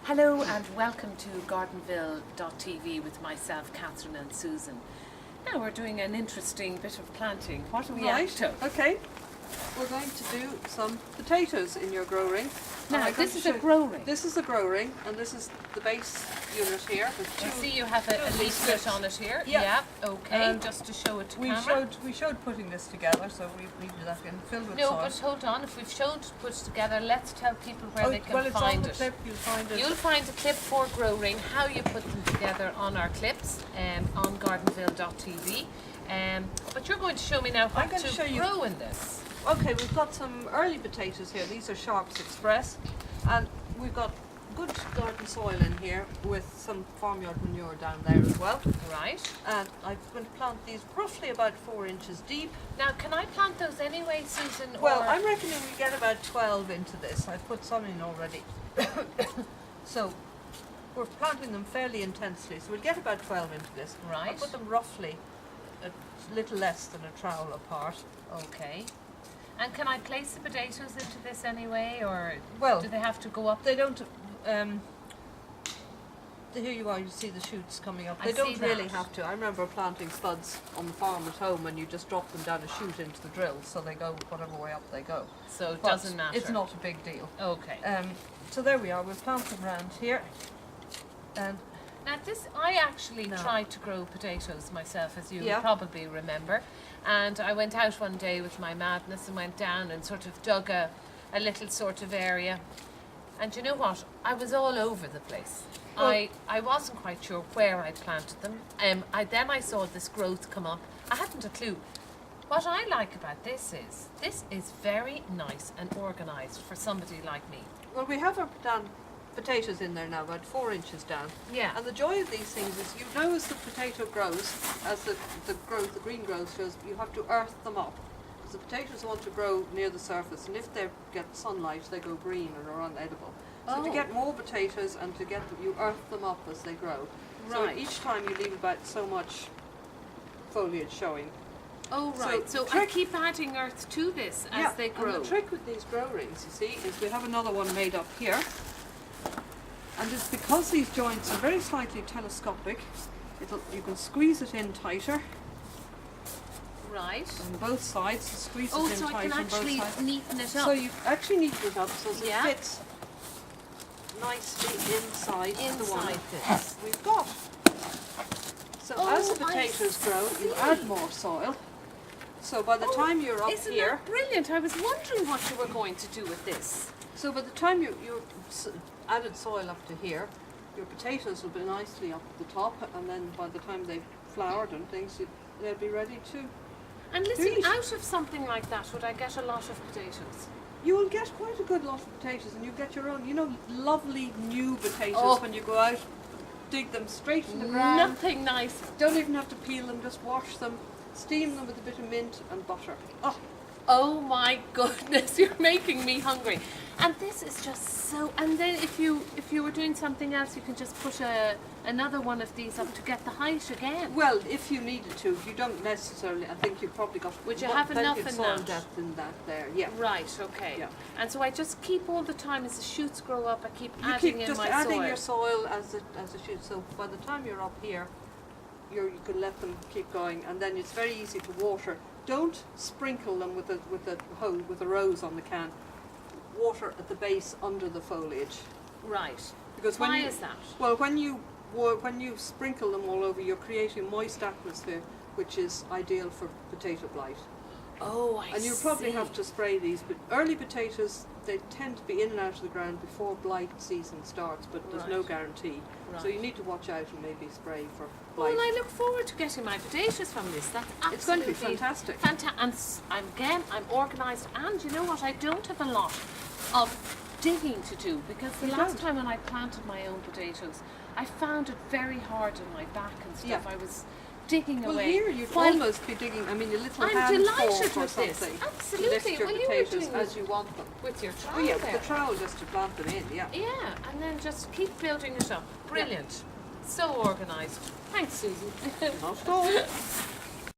Hello and welcome to growing.wmv with myself, Catherine and Susan. Now we're doing an interesting bit of planting. What are we up to? Okay. We're going to do some potatoes in your grow ring. Now this is a grow ring. This is a grow ring, and this is the base unit here. I see you have a leaflet on it here. Yeah. Okay, just to show it to camera. We showed putting this together, so we leave that in filled with No, soil. but hold on. If we've shown to put together, let's tell people where they can it's find on the it. clip. You'll find it. You'll find a clip for grow ring, how you put them together on our clips on gardenville.tv. But you're going to show me now what to grow in this. Okay, we've got some early potatoes here. These are Sharps Express, and we've got good garden soil in here with some farmyard manure down there as well. Right. And I'm going to plant these roughly about 4 inches deep. Now, can I plant those anyway, Susan? Well, I'm reckoning we get about 12 into this. I've put some in already. So we're planting them fairly intensely, so we'll get about 12 into this. Right. I'll put them roughly a little less than a trowel apart. Okay. And can I place the potatoes into this anyway, or do they have to go up? They don't. Here you are. You see the shoots coming up. They don't really have to. I remember planting spuds on the farm at home, and you just drop them down a chute into the drill, so they go whatever way up they go. So it doesn't matter. It's not a big deal. Okay. So there we are. We've planted around here, and now I actually tried to grow potatoes myself, as you probably remember. And I went out one day with my madness and went down and sort of dug a little sort of area. And you know what? I was all over the place. Well, I wasn't quite sure where I'd planted them. Then I saw this growth come up. I hadn't a clue. What I like about this is very nice and organised for somebody like me. Well, we have our potatoes in there now, about 4 inches down. Yeah. And the joy of these things is, you know, as the potato grows, as the green growth shows, you have to earth them up. Because the potatoes want to grow near the surface, and if they get sunlight, they go green and are unedible. So to get more potatoes and to get them, you earth them up as they grow. Right. So each time you leave about so much foliage showing. Oh, right. So I keep adding earth to this as they grow. And the trick with these grow rings, you see, is we have another one made up here. And it's because these joints are very slightly telescopic, you can squeeze it in tighter. Right. On both sides, squeeze it in so tighter I can on both actually sides. neaten it up. So you actually neaten it up so that it fits nicely inside the one this. we've got. So as the potatoes grow, you add more soil. So by the time you're up isn't here... that brilliant? I was wondering what you were going to do with this. So by the time you added soil up to here, your potatoes will be nicely up at the top, and then by the time they've flowered and things, they'll be ready to And listen, out of something like that, would I get a lot of potatoes? You will get quite a good lot of potatoes, and you get your own, lovely new potatoes when you go out, dig them straight in the ground. Nothing nicer. Don't even have to peel them, just wash them, steam them with a bit of mint and butter. Oh my goodness, you're making me hungry. And this is just so, and then if you were doing something else, you can just put another one of these up to get the height again. Well, if you needed to, you don't necessarily. I think you've probably got Would you have enough in soil depth in that there, yeah. Right, okay. Yeah. And so I just keep all the time, as the shoots grow up, I keep adding in my soil. Just adding your soil as it shoots. So by the time you're up here, you can let them keep going, and then it's very easy to water. Don't sprinkle them with a rose on the can. Water at the base under the foliage. Right. Because why is that? Well, when you sprinkle them all over, you're creating a moist atmosphere, which is ideal for potato blight. Oh, I see. And you probably have to spray these, but early potatoes, they tend to be in and out of the ground before blight season starts, but there's no guarantee. Right. So you need to watch out and maybe spray for blight. Well, I look forward to getting my potatoes from this. That's absolutely... It's going to be fantastic. And I'm organised, and you know what, I don't have a lot of digging to do, because the last time when I planted my own potatoes, I found it very hard on my back and stuff. I was digging away. Well, here you'd almost be digging, a little I'm delighted with this. Absolutely. Lift your potatoes as you want them. With your trowel with the trowel just to plant them in, Yeah, and then just keep building it up. Brilliant. So organised. Thanks, Susan. Not at all.